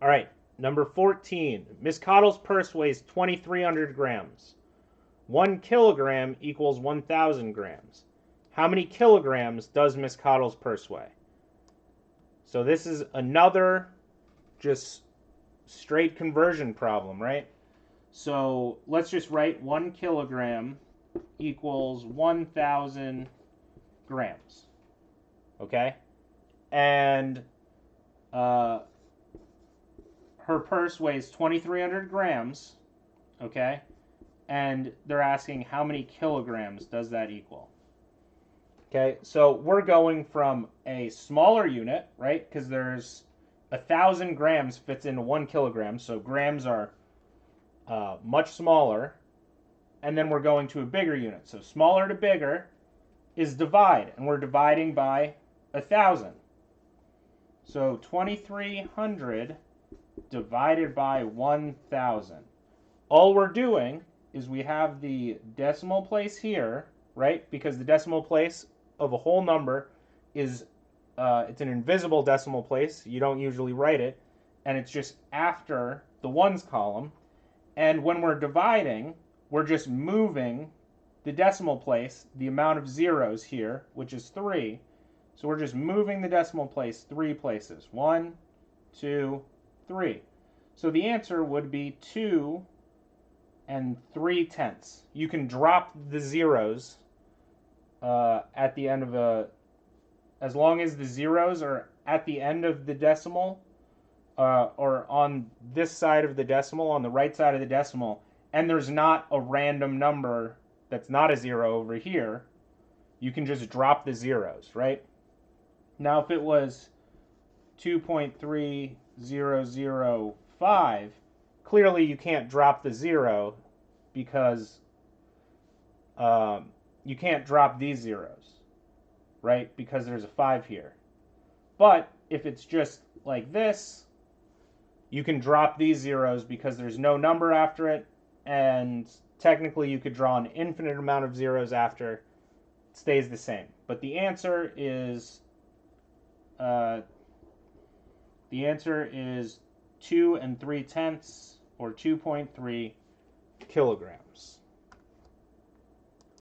All right, number 14. Miss Cottle's purse weighs 2,300 grams. 1 kilogram equals 1,000 grams. How many kilograms does Miss Cottle's purse weigh? So this is another just straight conversion problem, right? So let's just write 1 kilogram equals 1,000 grams. Okay? And her purse weighs 2,300 grams. Okay? And they're asking how many kilograms does that equal? Okay, so we're going from a smaller unit, right? Because there's 1,000 grams fits into 1 kilogram, so grams are much smaller. And then we're going to a bigger unit. So smaller to bigger is divide, and we're dividing by 1,000. So 2,300 divided by 1,000. All we're doing is we have the decimal place here, right? Because the decimal place of a whole number is it's an invisible decimal place. You don't usually write it, and it's just after the ones column. And when we're dividing, we're just moving the decimal place, the amount of zeros here, which is 3. So we're just moving the decimal place 3 places. 1, 2, 3. So the answer would be 2 and 3/10. You can drop the zeros at the end of as long as the zeros are at the end of the decimal or on this side of the decimal, on the right side of the decimal, and there's not a random number that's not a 0 over here, you can just drop the zeros, right? Now, if it was 2.3005, clearly you can't drop the 0 because you can't drop these zeros, right? Because there's a 5 here. But if it's just like this, you can drop these zeros because there's no number after it, and technically you could draw an infinite amount of zeros after. It stays the same. But the answer is 2 and 3/10, or 2.3 kilograms.